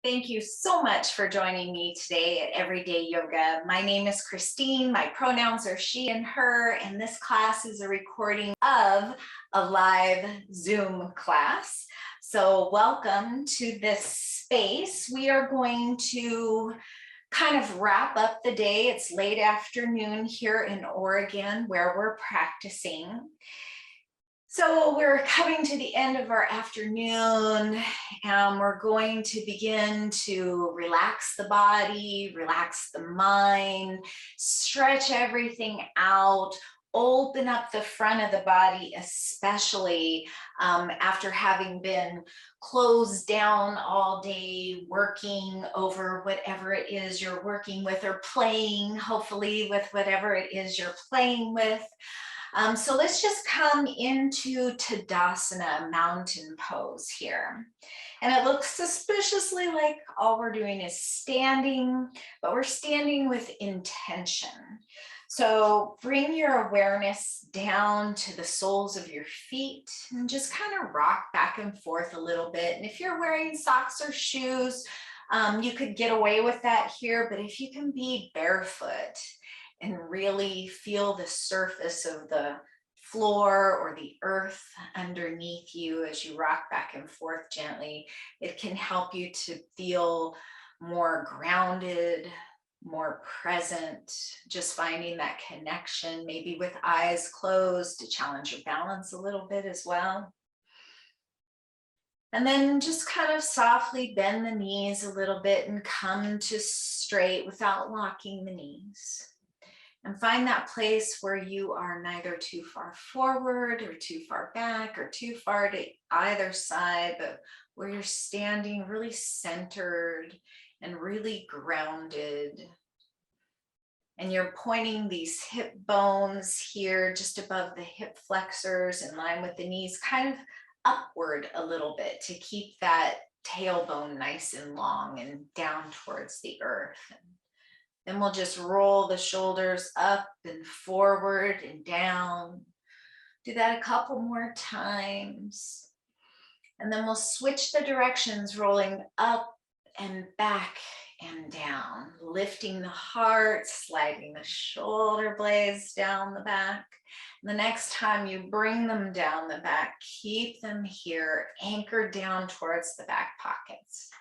Thank you so much for joining me today at Everyday Yoga. My name is Christine. My pronouns are she and her, and this class is a recording of a live Zoom class. So welcome to this space. We are going to kind of wrap up the day. It's late afternoon here in Oregon where we're practicing. So we're coming to the end of our afternoon, and we're going to begin to relax the body, relax the mind, stretch everything out, open up the front of the body, especially after having been closed down all day, working over whatever it is you're working with, or playing, hopefully, with whatever it is you're playing with. So let's just come into Tadasana, mountain pose here. And it looks suspiciously like all we're doing is standing, but we're standing with intention. So bring your awareness down to the soles of your feet and just kind of rock back and forth a little bit. And if you're wearing socks or shoes, you could get away with that here, but if you can be barefoot and really feel the surface of the floor or the earth underneath you as you rock back and forth gently, it can help you to feel more grounded, more present, just finding that connection, maybe with eyes closed to challenge your balance a little bit as well. And then just kind of softly bend the knees a little bit and come to straight without locking the knees. And find that place where you are neither too far forward or too far back or too far to either side, but where you're standing really centered and really grounded. And you're pointing these hip bones here just above the hip flexors in line with the knees, kind of upward a little bit to keep that tailbone nice and long and down towards the earth. Then we'll just roll the shoulders up and forward and down. Do that a couple more times. And then we'll switch the directions, rolling up and back and down, lifting the heart, sliding the shoulder blades down the back. And the next time you bring them down the back, keep them here, anchored down towards the back pockets.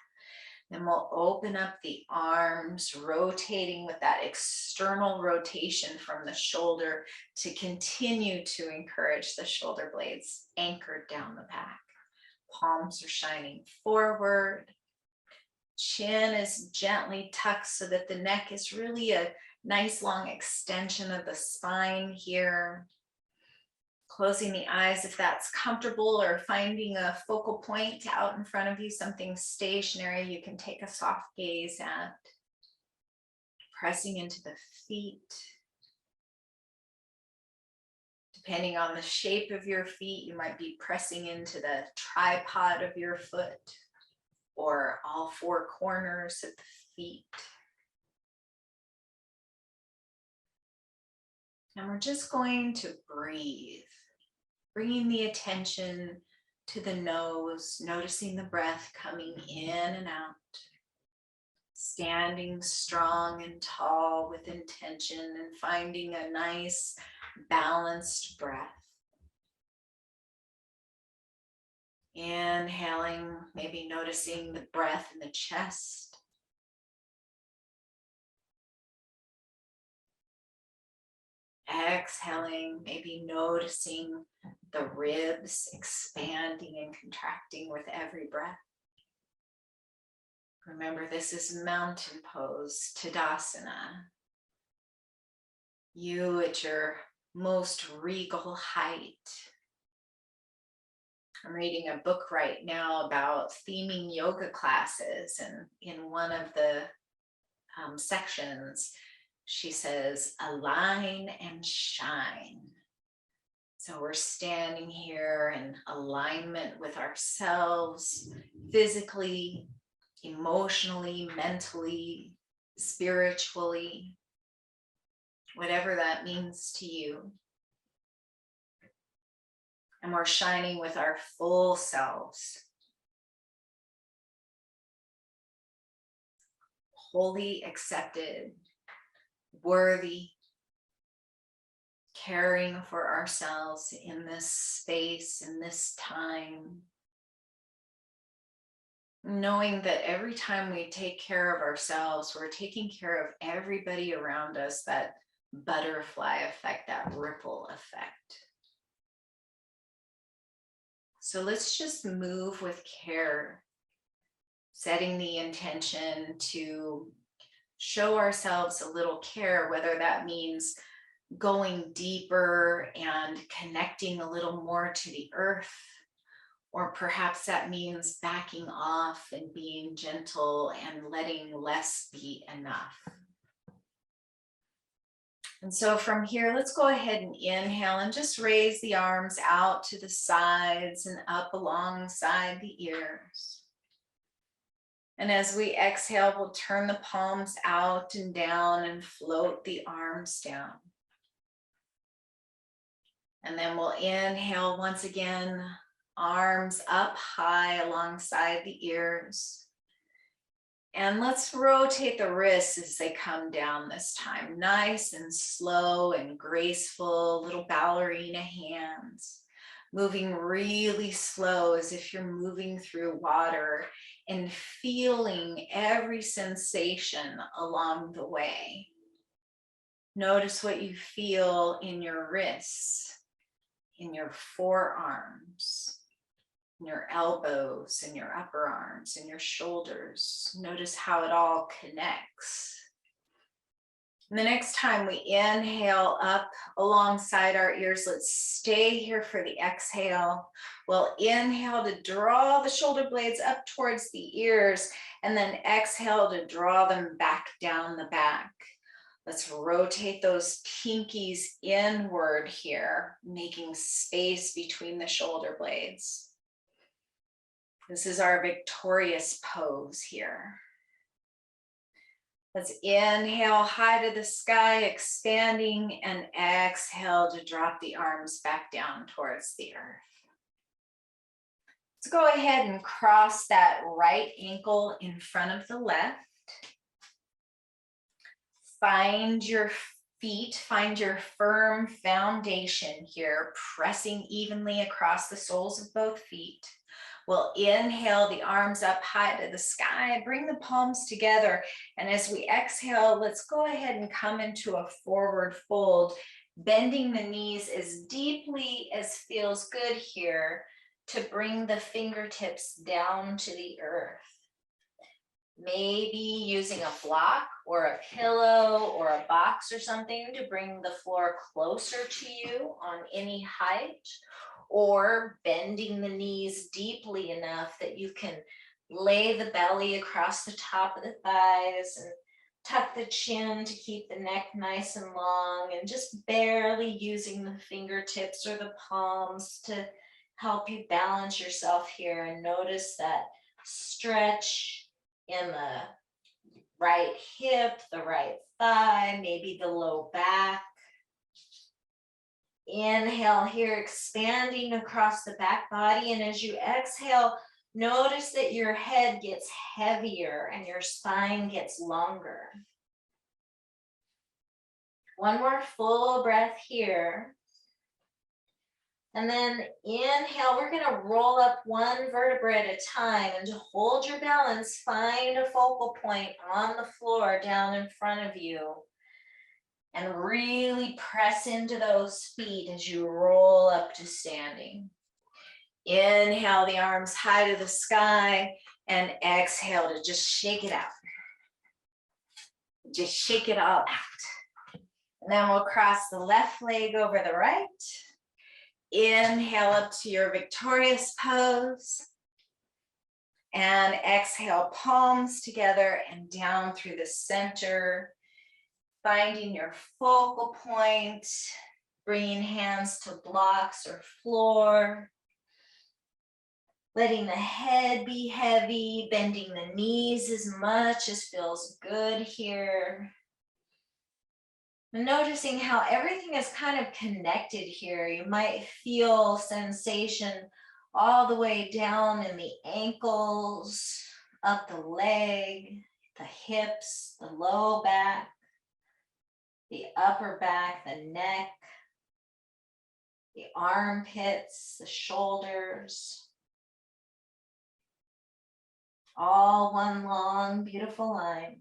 Then we'll open up the arms, rotating with that external rotation from the shoulder to continue to encourage the shoulder blades anchored down the back. Palms are shining forward. Chin is gently tucked so that the neck is really a nice long extension of the spine here. Closing the eyes if that's comfortable, or finding a focal point out in front of you, something stationary you can take a soft gaze at. Pressing into the feet. Depending on the shape of your feet, you might be pressing into the tripod of your foot or all four corners of the feet. And we're just going to breathe, bringing the attention to the nose, noticing the breath coming in and out, standing strong and tall with intention and finding a nice balanced breath. Inhaling, maybe noticing the breath in the chest. Exhaling, maybe noticing the ribs expanding and contracting with every breath. Remember, this is mountain pose, Tadasana. You at your most regal height. I'm reading a book right now about theming yoga classes, and in one of the sections, she says, align and shine. So we're standing here in alignment with ourselves, physically, emotionally, mentally, spiritually, whatever that means to you. And we're shining with our full selves. wholly accepted, worthy, caring for ourselves in this space, in this time. Knowing that every time we take care of ourselves, we're taking care of everybody around us, that butterfly effect, that ripple effect. So let's just move with care, setting the intention to show ourselves a little care, whether that means going deeper and connecting a little more to the earth, or perhaps that means backing off and being gentle and letting less be enough. And so from here, let's go ahead and inhale and just raise the arms out to the sides and up alongside the ears. And as we exhale, we'll turn the palms out and down and float the arms down. And then we'll inhale once again, arms up high alongside the ears. And let's rotate the wrists as they come down this time. Nice and slow and graceful, little ballerina hands. Moving really slow as if you're moving through water and feeling every sensation along the way. Notice what you feel in your wrists, in your forearms, in your elbows, in your upper arms, in your shoulders. Notice how it all connects. And the next time we inhale up alongside our ears, let's stay here for the exhale. We'll inhale to draw the shoulder blades up towards the ears, and then exhale to draw them back down the back. Let's rotate those pinkies inward here, making space between the shoulder blades. This is our victorious pose here. Let's inhale high to the sky, expanding, and exhale to drop the arms back down towards the earth. Let's go ahead and cross that right ankle in front of the left. Find your feet, find your firm foundation here, pressing evenly across the soles of both feet. We'll inhale the arms up high to the sky, bring the palms together. And as we exhale, let's go ahead and come into a forward fold, bending the knees as deeply as feels good here to bring the fingertips down to the earth. Maybe using a block or a pillow or a box or something to bring the floor closer to you on any height, or bending the knees deeply enough that you can lay the belly across the top of the thighs and tuck the chin to keep the neck nice and long, and just barely using the fingertips or the palms to help you balance yourself here. And notice that stretch in the right hip, the right thigh, maybe the low back. Inhale here, expanding across the back body. And as you exhale, notice that your head gets heavier and your spine gets longer. One more full breath here. And then inhale, we're gonna roll up one vertebra at a time, and to hold your balance, find a focal point on the floor down in front of you. And really press into those feet as you roll up to standing. Inhale the arms high to the sky, and exhale to just shake it out. Just shake it all out. And then we'll cross the left leg over the right. Inhale up to your victorious pose. And exhale, palms together and down through the center. Finding your focal point, bringing hands to blocks or floor, letting the head be heavy, bending the knees as much as feels good here. Noticing how everything is kind of connected here. You might feel sensation all the way down in the ankles, up the leg, the hips, the low back, the upper back, the neck, the armpits, the shoulders. All one long, beautiful line.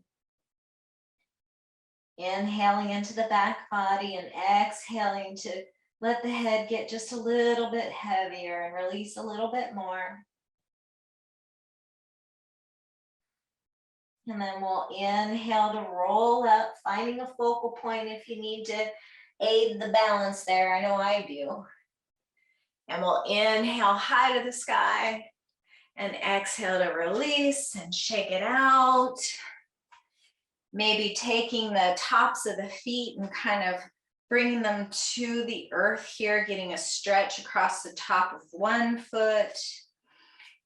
Inhaling into the back body and exhaling to let the head get just a little bit heavier and release a little bit more. And then we'll inhale to roll up, finding a focal point if you need to aid the balance there. I know I do. And we'll inhale high to the sky and exhale to release and shake it out. Maybe taking the tops of the feet and kind of bringing them to the earth here, getting a stretch across the top of one foot.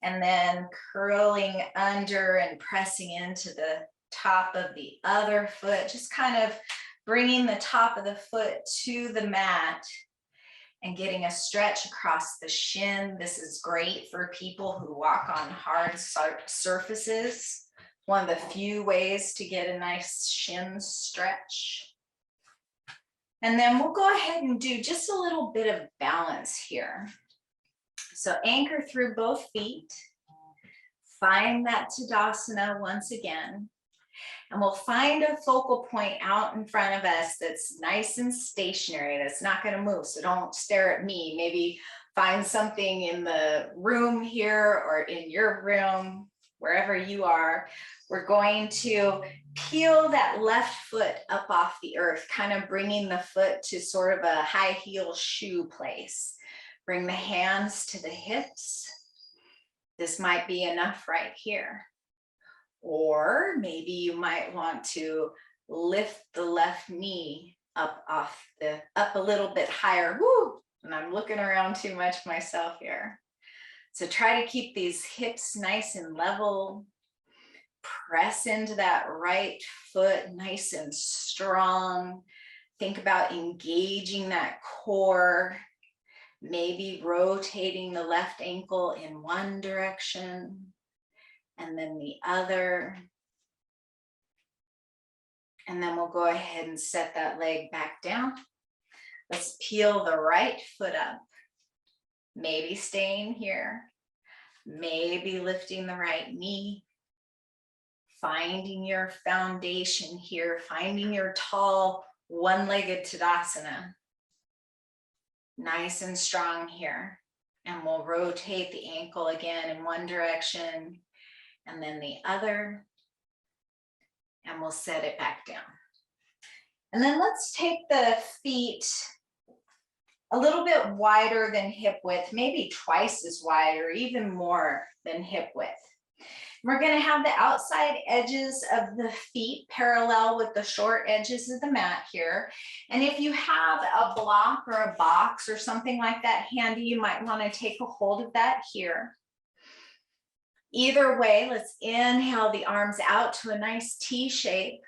And then curling under and pressing into the top of the other foot, just kind of bringing the top of the foot to the mat and getting a stretch across the shin. This is great for people who walk on hard surfaces. One of the few ways to get a nice shin stretch. And then we'll go ahead and do just a little bit of balance here. So anchor through both feet, find that Tadasana once again, and we'll find a focal point out in front of us that's nice and stationary, that's not going to move. So don't stare at me. Maybe find something in the room here or in your room, wherever you are. We're going to peel that left foot up off the earth, kind of bringing the foot to sort of a high heel shoe place. Bring the hands to the hips. This might be enough right here. Or maybe you might want to lift the left knee up a little bit higher. Woo! And I'm looking around too much myself here. So try to keep these hips nice and level. Press into that right foot nice and strong. Think about engaging that core. Maybe rotating the left ankle in one direction and then the other. And then we'll go ahead and set that leg back down. Let's peel the right foot up. Maybe staying here. Maybe lifting the right knee. Finding your foundation here. Finding your tall one-legged Tadasana. Nice and strong here. And we'll rotate the ankle again in one direction and then the other. And we'll set it back down. And then let's take the feet a little bit wider than hip width, maybe twice as wide or even more than hip width. We're going to have the outside edges of the feet parallel with the short edges of the mat here. And if you have a block or a box or something like that handy, you might want to take a hold of that here. Either way, let's inhale the arms out to a nice T shape.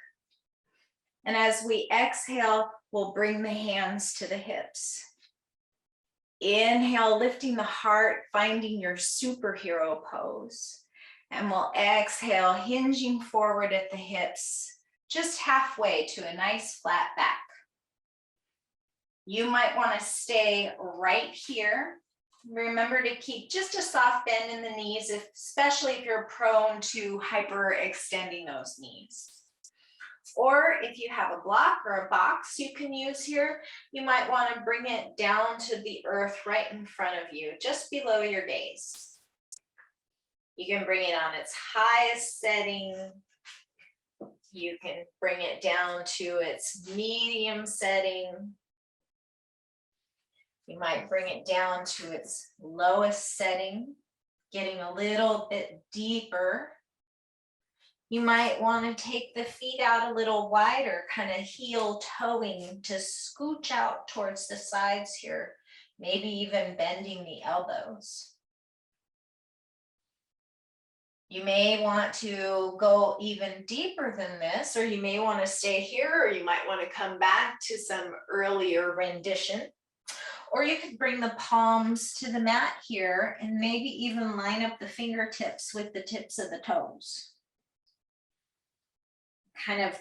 And as we exhale, we'll bring the hands to the hips. Inhale, lifting the heart, finding your superhero pose. And we'll exhale, hinging forward at the hips, just halfway to a nice flat back. You might want to stay right here. Remember to keep just a soft bend in the knees, especially if you're prone to hyperextending those knees. Or if you have a block or a box you can use here, you might want to bring it down to the earth right in front of you, just below your gaze. You can bring it on its highest setting. You can bring it down to its medium setting. You might bring it down to its lowest setting, getting a little bit deeper. You might want to take the feet out a little wider, kind of heel toeing to scooch out towards the sides here, maybe even bending the elbows. You may want to go even deeper than this, or you may want to stay here, or you might want to come back to some earlier rendition. Or you could bring the palms to the mat here and maybe even line up the fingertips with the tips of the toes. kind of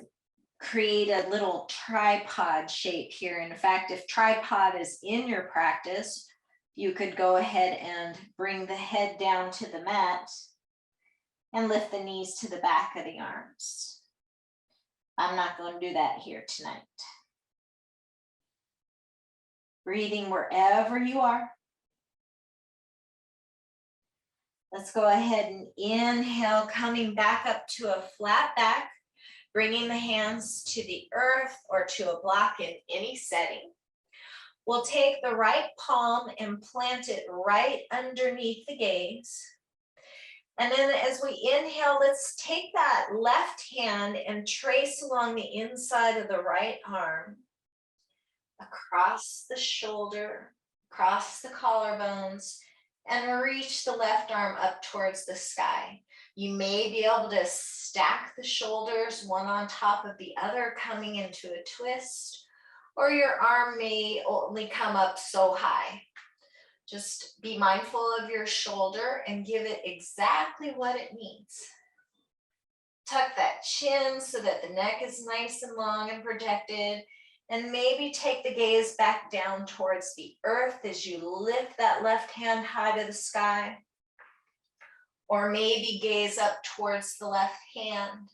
create a little tripod shape here. In fact, if tripod is in your practice, you could go ahead and bring the head down to the mat and lift the knees to the back of the arms. I'm not going to do that here tonight. Breathing wherever you are. Let's go ahead and inhale, coming back up to a flat back, bringing the hands to the earth or to a block in any setting. We'll take the right palm and plant it right underneath the gaze. And then as we inhale, let's take that left hand and trace along the inside of the right arm, across the shoulder, across the collarbones, and reach the left arm up towards the sky. You may be able to stack the shoulders one on top of the other, coming into a twist, or your arm may only come up so high. Just be mindful of your shoulder and give it exactly what it needs. Tuck that chin so that the neck is nice and long and protected. And maybe take the gaze back down towards the earth as you lift that left hand high to the sky. Or maybe gaze up towards the left hand,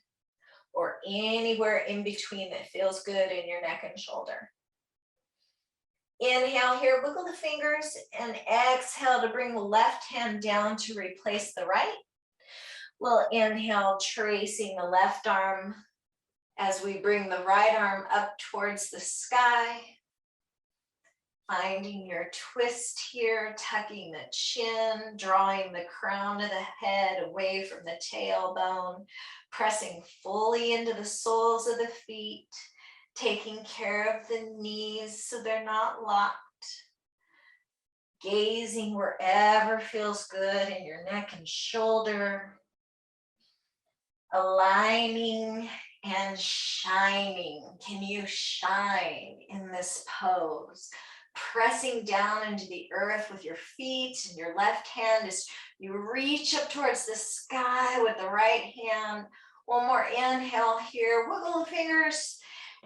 or anywhere in between that feels good in your neck and shoulder. Inhale here, wiggle the fingers, and exhale to bring the left hand down to replace the right. We'll inhale, tracing the left arm as we bring the right arm up towards the sky. Finding your twist here, tucking the chin, drawing the crown of the head away from the tailbone, pressing fully into the soles of the feet, taking care of the knees so they're not locked. Gazing wherever feels good in your neck and shoulder. Aligning and shining. Can you shine in this pose? Pressing down into the earth with your feet and your left hand as you reach up towards the sky with the right hand. One more inhale here, wiggle the fingers,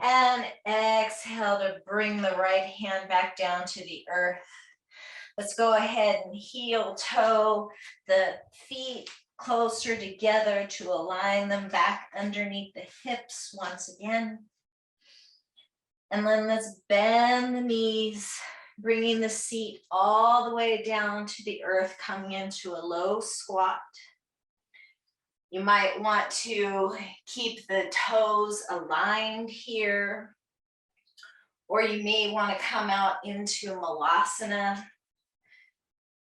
and exhale to bring the right hand back down to the earth. Let's go ahead and heel toe the feet closer together to align them back underneath the hips once again. And then let's bend the knees, bringing the seat all the way down to the earth, coming into a low squat. You might want to keep the toes aligned here, or you may want to come out into Malasana.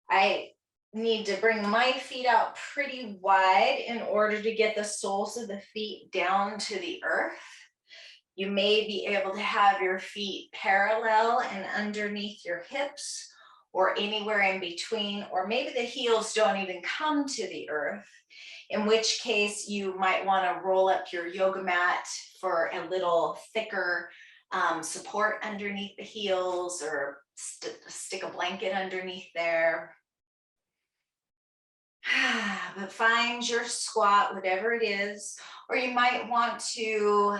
I need to bring my feet out pretty wide in order to get the soles of the feet down to the earth. You may be able to have your feet parallel and underneath your hips, or anywhere in between, or maybe the heels don't even come to the earth, in which case you might want to roll up your yoga mat for a little thicker support underneath the heels, or stick a blanket underneath there. But find your squat, whatever it is, or you might want to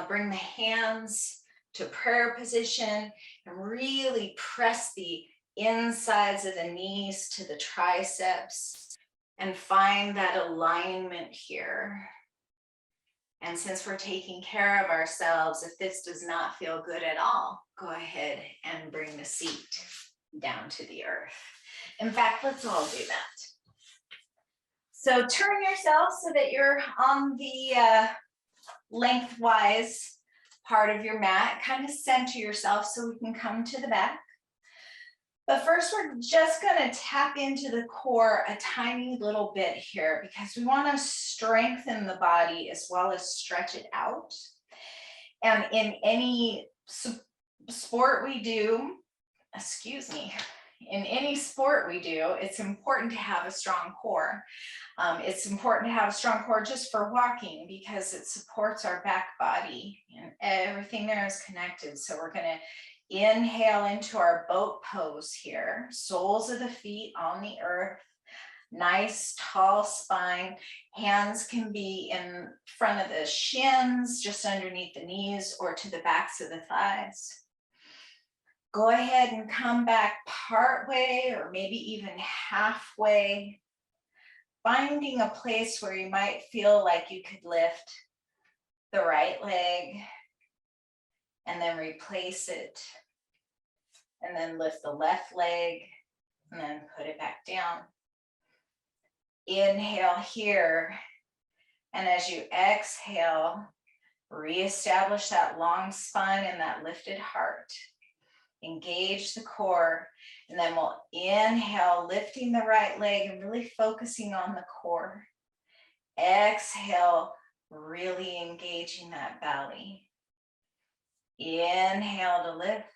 bring the hands to prayer position and really press the insides of the knees to the triceps and find that alignment here. And since we're taking care of ourselves, if this does not feel good at all, go ahead and bring the seat down to the earth. In fact, let's all do that. So turn yourself so that you're on the lengthwise part of your mat. Kind of center yourself so we can come to the back. But first, we're just going to tap into the core a tiny little bit here, because we want to strengthen the body as well as stretch it out. And in any sport we do, in any sport we do, it's important to have a strong core. It's important to have a strong core just for walking, because it supports our back body and everything there is connected. So we're going to inhale into our boat pose here, soles of the feet on the earth, Nice tall spine. Hands can be in front of the shins, just underneath the knees, or to the backs of the thighs. Go ahead and come back part way or maybe even halfway, finding a place where you might feel like you could lift the right leg and then replace it, and then lift the left leg and then put it back down. Inhale here, and as you exhale, reestablish that long spine and that lifted heart. Engage the core, and then we'll inhale, lifting the right leg and really focusing on the core. Exhale, really engaging that belly. Inhale to lift.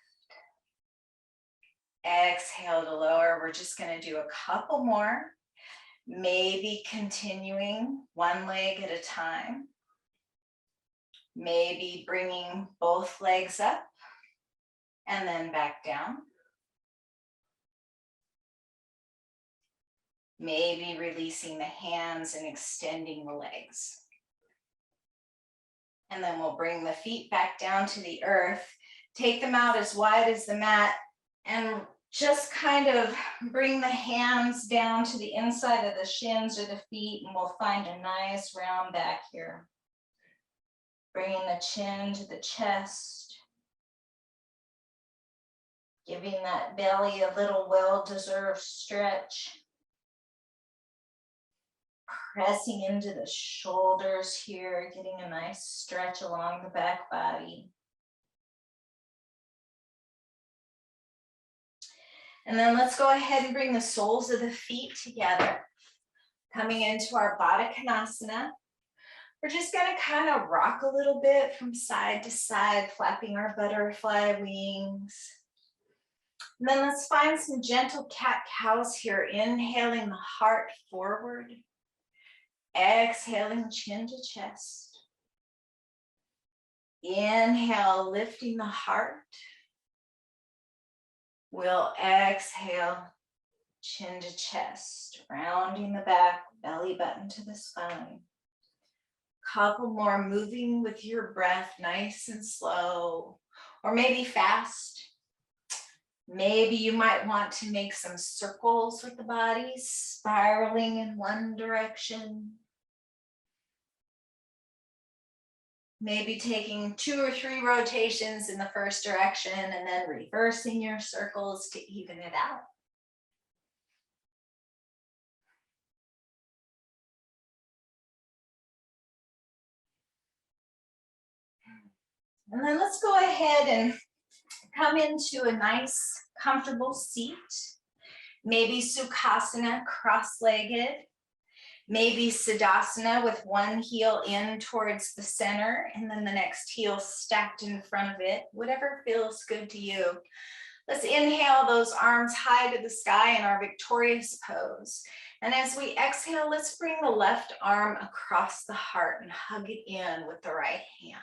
Exhale to lower. We're just going to do a couple more, maybe continuing one leg at a time. Maybe bringing both legs up and then back down. Maybe releasing the hands and extending the legs. And then we'll bring the feet back down to the earth. Take them out as wide as the mat and just kind of bring the hands down to the inside of the shins or the feet, and we'll find a nice round back here. Bringing the chin to the chest. Giving that belly a little well-deserved stretch. Pressing into the shoulders here, getting a nice stretch along the back body. And then let's go ahead and bring the soles of the feet together. Coming into our Baddha Konasana. We're just going to kind of rock a little bit from side to side, flapping our butterfly wings. And then let's find some gentle cat-cows here, inhaling the heart forward. Exhaling chin to chest. Inhale, lifting the heart. We'll exhale, chin to chest, rounding the back, belly button to the spine. Couple more, moving with your breath, nice and slow, or maybe fast. Maybe you might want to make some circles with the body, spiraling in one direction. Maybe taking 2 or 3 rotations in the first direction and then reversing your circles to even it out. And then let's go ahead and come into a nice, comfortable seat. Maybe Sukhasana, cross-legged. Maybe Tadasana with one heel in towards the center and then the next heel stacked in front of it, whatever feels good to you. Let's inhale those arms high to the sky in our victorious pose. And as we exhale, let's bring the left arm across the heart and hug it in with the right hand.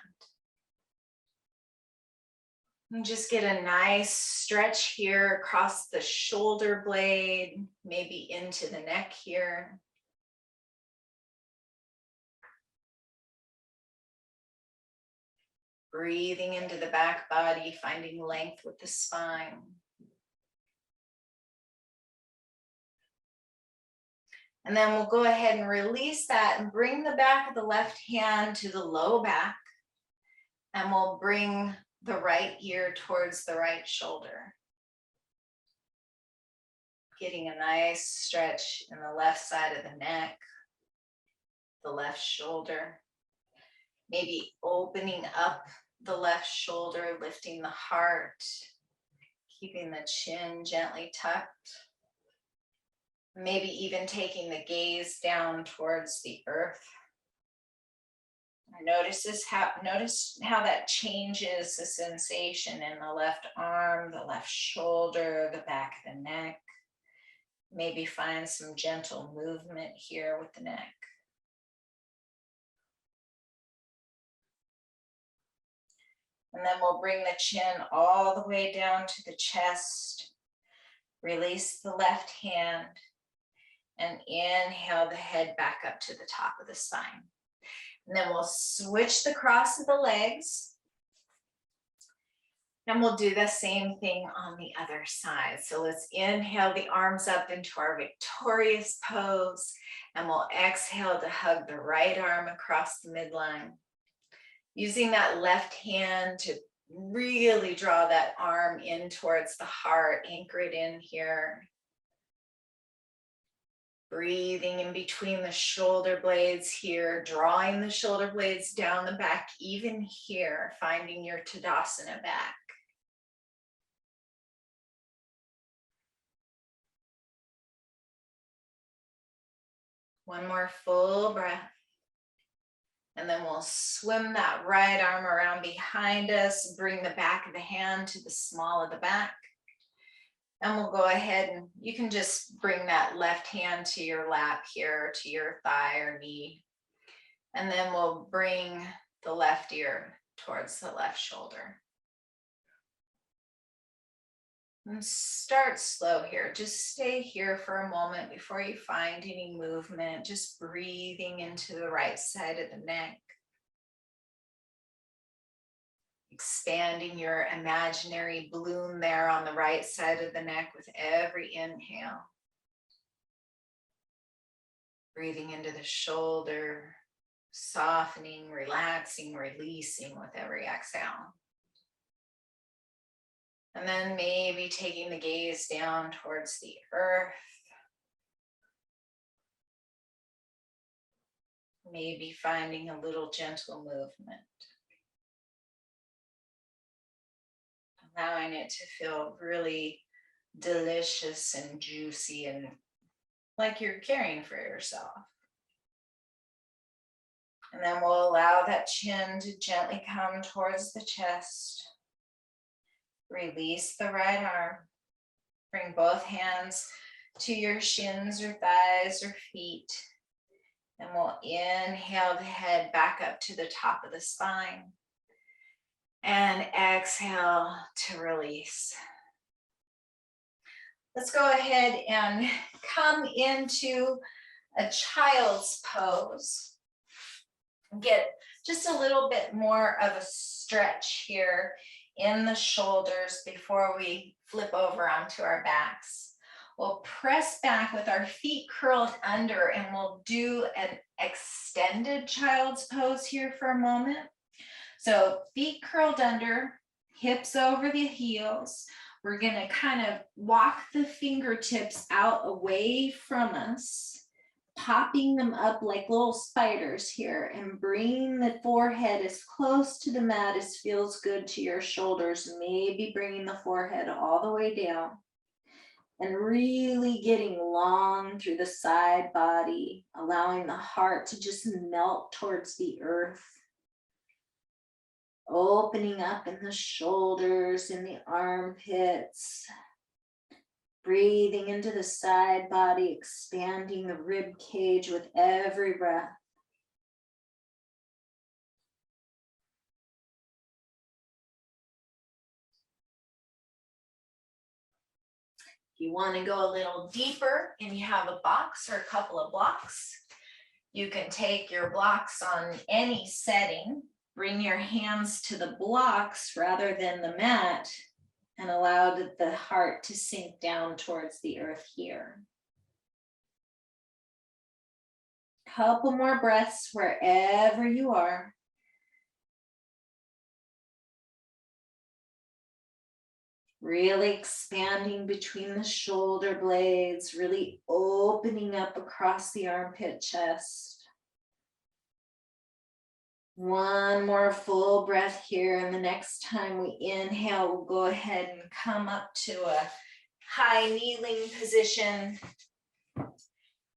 And just get a nice stretch here across the shoulder blade, maybe into the neck here. Breathing into the back body, finding length with the spine. And then we'll go ahead and release that and bring the back of the left hand to the low back. And we'll bring the right ear towards the right shoulder. Getting a nice stretch in the left side of the neck, the left shoulder. Maybe opening up the left shoulder, lifting the heart, keeping the chin gently tucked. Maybe even taking the gaze down towards the earth. Notice how that changes the sensation in the left arm, the left shoulder, the back of the neck. Maybe find some gentle movement here with the neck. And then we'll bring the chin all the way down to the chest. Release the left hand. And inhale the head back up to the top of the spine. And then we'll switch the cross of the legs. And we'll do the same thing on the other side. So let's inhale the arms up into our victorious pose. And we'll exhale to hug the right arm across the midline. Using that left hand to really draw that arm in towards the heart, anchor it in here. Breathing in between the shoulder blades here, drawing the shoulder blades down the back, even here, finding your Tadasana back. One more full breath. And then we'll swim that right arm around behind us, bring the back of the hand to the small of the back. And we'll go ahead and you can just bring that left hand to your lap here, to your thigh or knee. And then we'll bring the left ear towards the left shoulder. And start slow here. Just stay here for a moment before you find any movement. Just breathing into the right side of the neck. Expanding your imaginary balloon there on the right side of the neck with every inhale. Breathing into the shoulder, softening, relaxing, releasing with every exhale. And then maybe taking the gaze down towards the earth. Maybe finding a little gentle movement. Allowing it to feel really delicious and juicy and like you're caring for yourself. And then we'll allow that chin to gently come towards the chest. Release the right arm. Bring both hands to your shins or thighs or feet. And we'll inhale the head back up to the top of the spine. And exhale to release. Let's go ahead and come into a child's pose. Get just a little bit more of a stretch here in the shoulders before we flip over onto our backs. We'll press back with our feet curled under and we'll do an extended child's pose here for a moment. So feet curled under, hips over the heels. We're gonna kind of walk the fingertips out away from us, popping them up like little spiders here and bringing the forehead as close to the mat as feels good to your shoulders. Maybe bringing the forehead all the way down and really getting long through the side body, allowing the heart to just melt towards the earth. Opening up in the shoulders, in the armpits. Breathing into the side body, expanding the rib cage with every breath. If you want to go a little deeper and you have a box or a couple of blocks, you can take your blocks on any setting. Bring your hands to the blocks rather than the mat and allow the heart to sink down towards the earth here. Couple more breaths wherever you are. Really expanding between the shoulder blades, really opening up across the armpit chest. One more full breath here, and the next time we inhale, we'll go ahead and come up to a high kneeling position.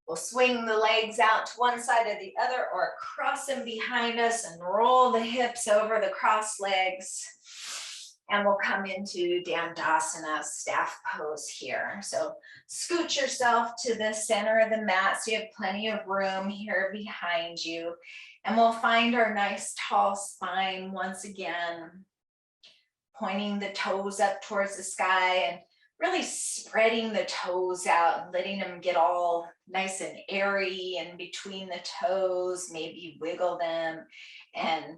We'll swing the legs out to one side or the other or cross them behind us and roll the hips over the crossed legs. And we'll come into Dandasana, staff pose here. So scoot yourself to the center of the mat so you have plenty of room here behind you. And we'll find our nice tall spine once again, pointing the toes up towards the sky and really spreading the toes out and letting them get all nice and airy and between the toes, maybe wiggle them and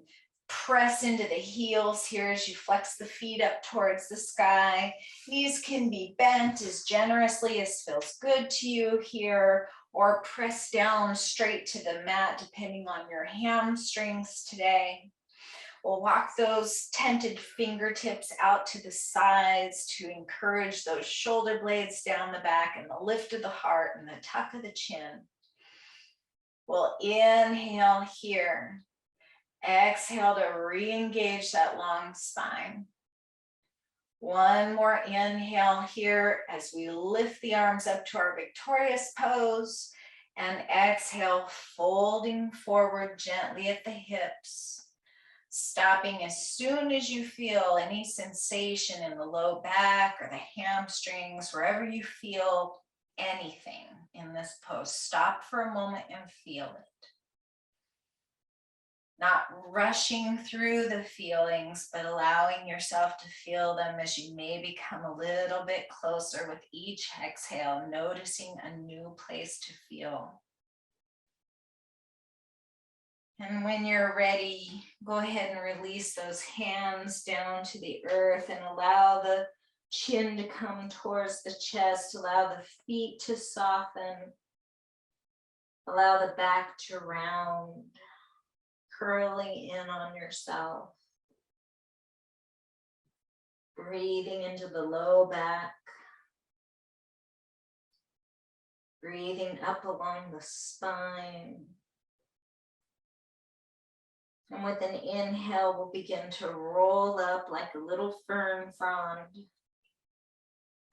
press into the heels here as you flex the feet up towards the sky. Knees can be bent as generously as feels good to you here, or press down straight to the mat depending on your hamstrings today. We'll walk those tented fingertips out to the sides to encourage those shoulder blades down the back and the lift of the heart and the tuck of the chin. We'll inhale here. Exhale to re-engage that long spine. One more inhale here as we lift the arms up to our victorious pose, and exhale, folding forward gently at the hips. Stopping as soon as you feel any sensation in the low back or the hamstrings, wherever you feel anything in this pose. Stop for a moment and feel it. Not rushing through the feelings, but allowing yourself to feel them as you maybe come a little bit closer with each exhale, noticing a new place to feel. And when you're ready, go ahead and release those hands down to the earth and allow the chin to come towards the chest, allow the feet to soften, allow the back to round, curling in on yourself. Breathing into the low back, breathing up along the spine. And with an inhale, we'll begin to roll up like a little fern frond,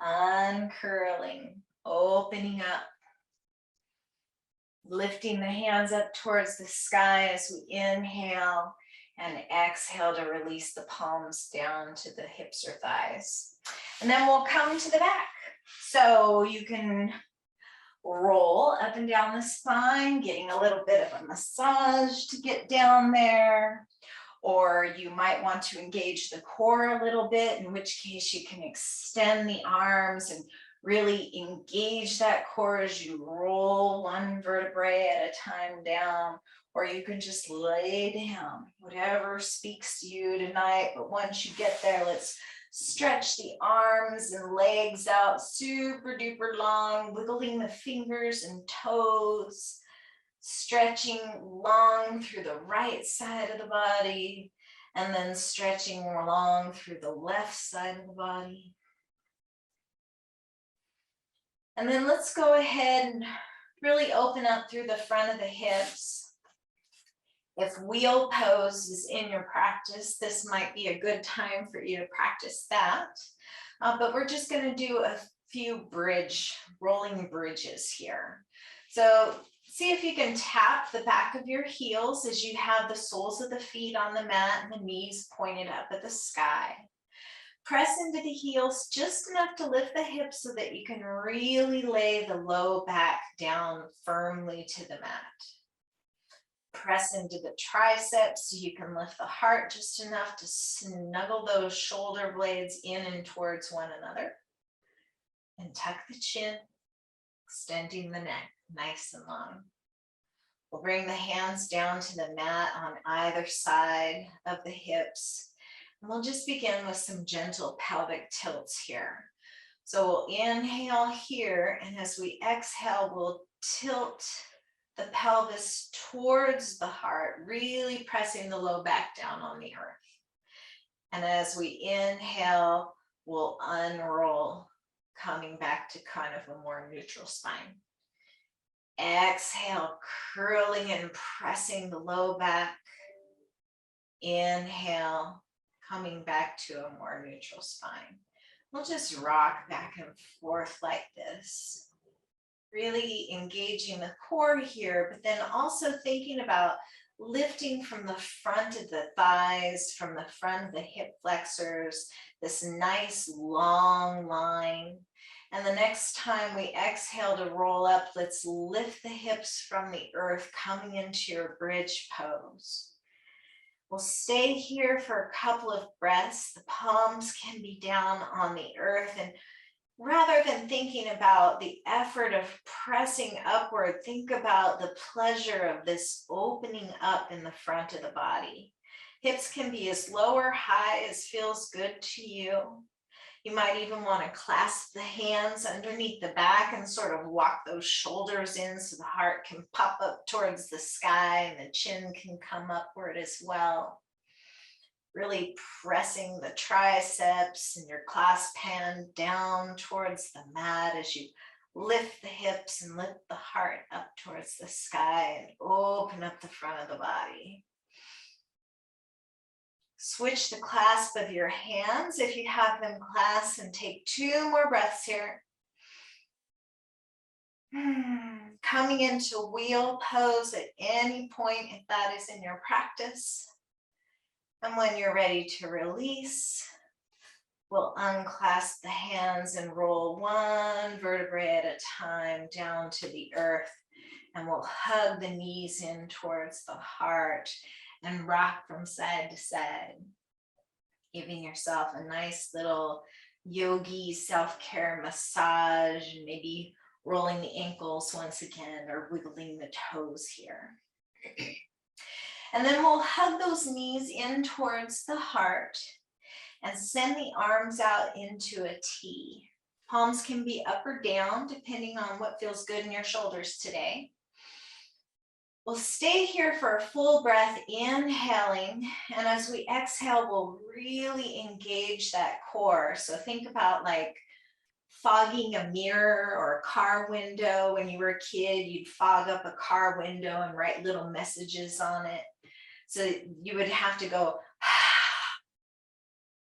uncurling, opening up, lifting the hands up towards the sky as we inhale, and exhale to release the palms down to the hips or thighs. And then we'll come to the back. So you can roll up and down the spine, getting a little bit of a massage to get down there. Or you might want to engage the core a little bit, in which case you can extend the arms and really engage that core as you roll one vertebrae at a time down. Or you can just lay down, whatever speaks to you tonight. But once you get there, let's stretch the arms and legs out super duper long, wiggling the fingers and toes, stretching long through the right side of the body, and then stretching long through the left side of the body. And then let's go ahead and really open up through the front of the hips. If wheel pose is in your practice, this might be a good time for you to practice that. But we're just going to do a few rolling bridges here. So see if you can tap the back of your heels as you have the soles of the feet on the mat and the knees pointed up at the sky. Press into the heels just enough to lift the hips so that you can really lay the low back down firmly to the mat. Press into the triceps so you can lift the heart just enough to snuggle those shoulder blades in and towards one another. And tuck the chin, extending the neck nice and long. We'll bring the hands down to the mat on either side of the hips. And we'll just begin with some gentle pelvic tilts here. So we'll inhale here, and as we exhale, we'll tilt the pelvis towards the heart, really pressing the low back down on the earth. And as we inhale, we'll unroll, coming back to kind of a more neutral spine. Exhale, curling and pressing the low back. Inhale, coming back to a more neutral spine. We'll just rock back and forth like this. Really engaging the core here, but then also thinking about lifting from the front of the thighs, from the front of the hip flexors, this nice long line. And the next time we exhale to roll up, let's lift the hips from the earth, coming into your bridge pose. We'll stay here for a couple of breaths. The palms can be down on the earth, and rather than thinking about the effort of pressing upward, think about the pleasure of this opening up in the front of the body. Hips can be as low or high as feels good to you. You might even want to clasp the hands underneath the back and sort of walk those shoulders in so the heart can pop up towards the sky and the chin can come upward as well. Really pressing the triceps and your clasp hand down towards the mat as you lift the hips and lift the heart up towards the sky and open up the front of the body. Switch the clasp of your hands if you have them clasped and take 2 more breaths here. Coming into wheel pose at any point if that is in your practice. And when you're ready to release, we'll unclasp the hands and roll 1 vertebrae at a time down to the earth. And we'll hug the knees in towards the heart and rock from side to side, giving yourself a nice little yogi self-care massage, maybe rolling the ankles once again or wiggling the toes here. And then we'll hug those knees in towards the heart and send the arms out into a T. Palms can be up or down depending on what feels good in your shoulders today. We'll stay here for a full breath, inhaling, and as we exhale, we'll really engage that core. So think about like fogging a mirror or a car window. When you were a kid, you'd fog up a car window and write little messages on it. So you would have to go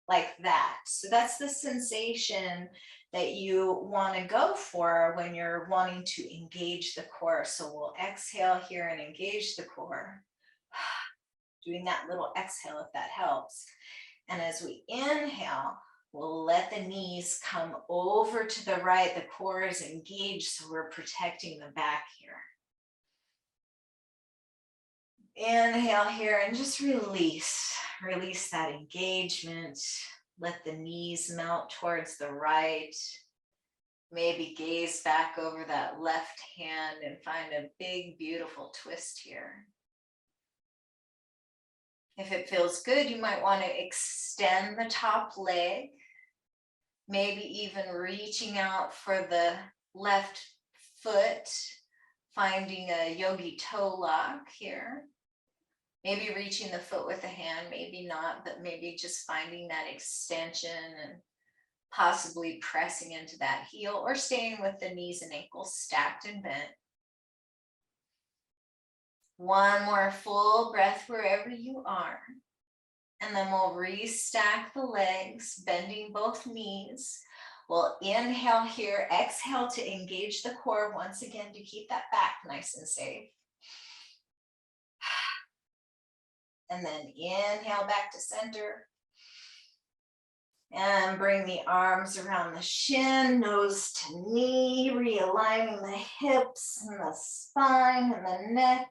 like that. So that's the sensation that you want to go for when you're wanting to engage the core. So we'll exhale here and engage the core. Doing that little exhale if that helps. And as we inhale, we'll let the knees come over to the right. The core is engaged, so we're protecting the back here. Inhale here and just release that engagement. Let the knees melt towards the right. Maybe gaze back over that left hand and find a big, beautiful twist here. If it feels good, you might want to extend the top leg, maybe even reaching out for the left foot, finding a yogi toe lock here. Maybe reaching the foot with the hand, maybe not, but maybe just finding that extension and possibly pressing into that heel or staying with the knees and ankles stacked and bent. 1 more full breath wherever you are. And then we'll restack the legs, bending both knees. We'll inhale here, exhale to engage the core once again to keep that back nice and safe. And then inhale back to center. And bring the arms around the shin, nose to knee, realigning the hips and the spine and the neck.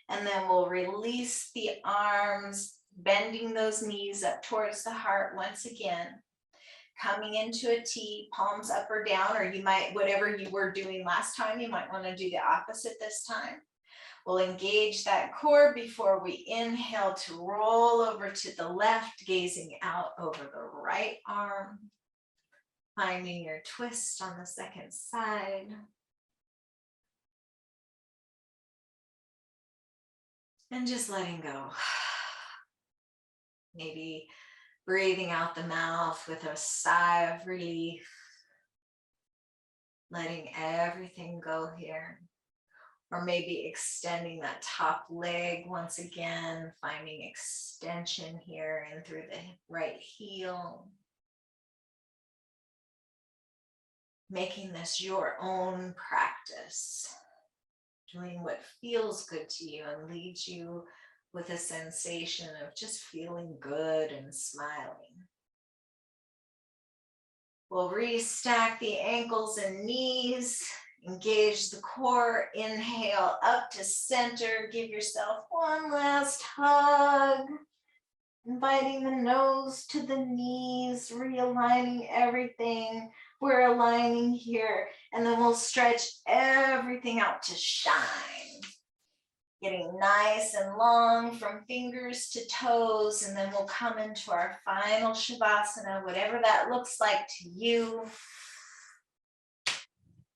And then we'll release the arms, bending those knees up towards the heart once again. Coming into a T, palms up or down, or you might, whatever you were doing last time, you might want to do the opposite this time. We'll engage that core before we inhale to roll over to the left, gazing out over the right arm. Finding your twist on the second side. And just letting go. Maybe breathing out the mouth with a sigh of relief. Letting everything go here. Or maybe extending that top leg once again, finding extension here and through the right heel. Making this your own practice. Doing what feels good to you and leaves you with a sensation of just feeling good and smiling. We'll restack the ankles and knees. Engage the core, inhale up to center, give yourself 1 last hug. Inviting the nose to the knees, realigning everything. We're aligning here, and then we'll stretch everything out to shine. Getting nice and long from fingers to toes, and then we'll come into our final Shavasana, whatever that looks like to you.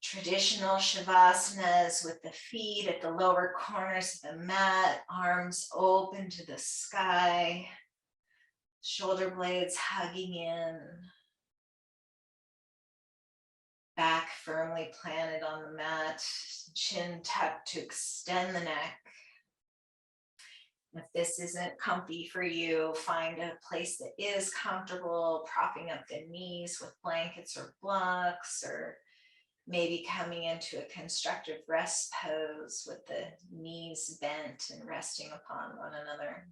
Traditional Shavasanas with the feet at the lower corners of the mat, arms open to the sky, shoulder blades hugging in, back firmly planted on the mat, chin tucked to extend the neck. If this isn't comfy for you, find a place that is comfortable, propping up the knees with blankets or blocks, or maybe coming into a constructive rest pose with the knees bent and resting upon one another.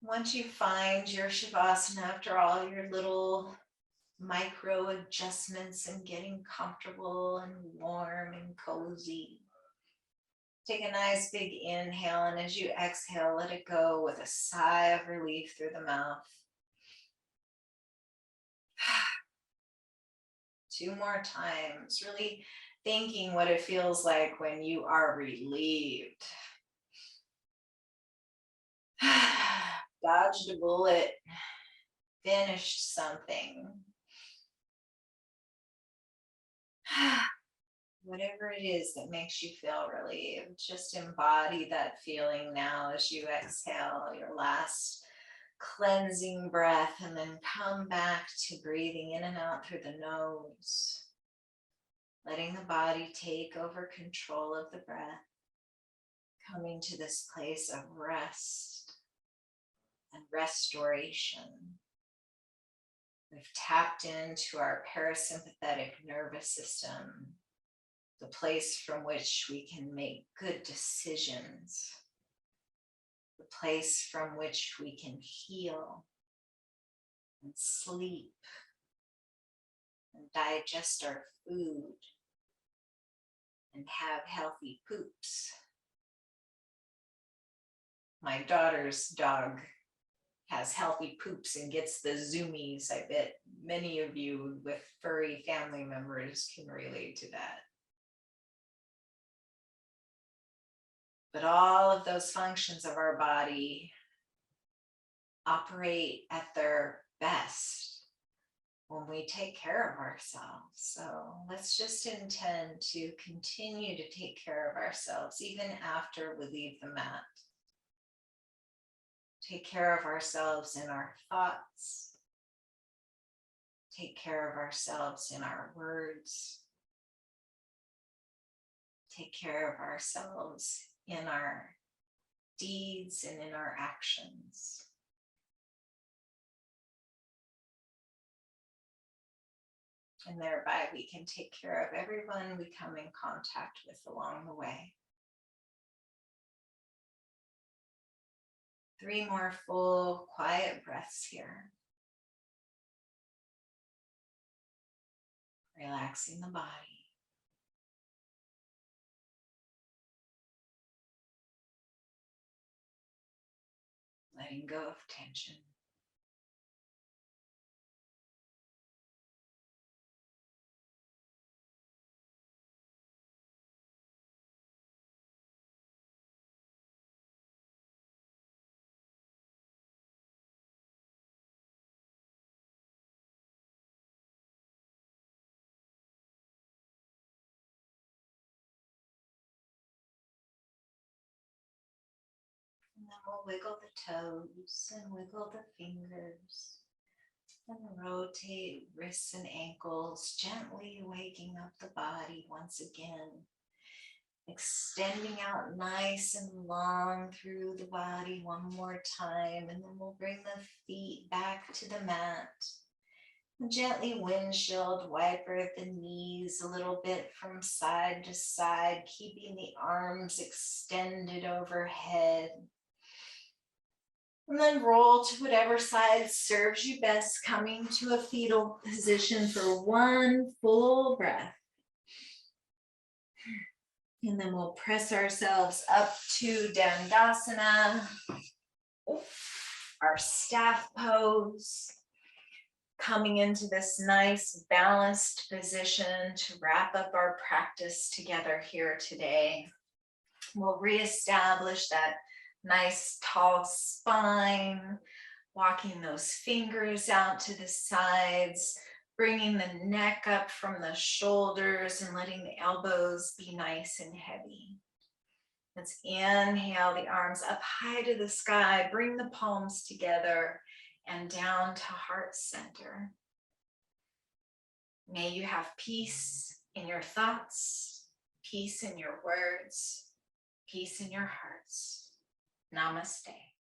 Once you find your Shavasana, after all your little micro adjustments and getting comfortable and warm and cozy, take a nice big inhale, and as you exhale, let it go with a sigh of relief through the mouth. 2 more times, really thinking what it feels like when you are relieved. Dodged a bullet, finished something. Whatever it is that makes you feel relieved, just embody that feeling now as you exhale your last cleansing breath, and then come back to breathing in and out through the nose, letting the body take over control of the breath, coming to this place of rest and restoration. We've tapped into our parasympathetic nervous system, the place from which we can make good decisions, the place from which we can heal and sleep and digest our food and have healthy poops. My daughter's dog has healthy poops and gets the zoomies. I bet many of you with furry family members can relate to that. But all of those functions of our body operate at their best when we take care of ourselves. So let's just intend to continue to take care of ourselves even after we leave the mat. Take care of ourselves in our thoughts. Take care of ourselves in our words. Take care of ourselves in our deeds and in our actions. And thereby we can take care of everyone we come in contact with along the way. 3 more full, quiet breaths here. Relaxing the body. Letting go of tension. And then we'll wiggle the toes and wiggle the fingers and rotate wrists and ankles, gently waking up the body once again. Extending out nice and long through the body one more time, and then we'll bring the feet back to the mat. Gently windshield wiper the knees a little bit from side to side, keeping the arms extended overhead. And then roll to whatever side serves you best, coming to a fetal position for 1 full breath. And then we'll press ourselves up to Dandasana, our staff pose, coming into this nice balanced position to wrap up our practice together here today. We'll reestablish that nice tall spine, walking those fingers out to the sides, bringing the neck up from the shoulders and letting the elbows be nice and heavy. Let's inhale the arms up high to the sky, bring the palms together and down to heart center. May you have peace in your thoughts, peace in your words, peace in your hearts. Namaste.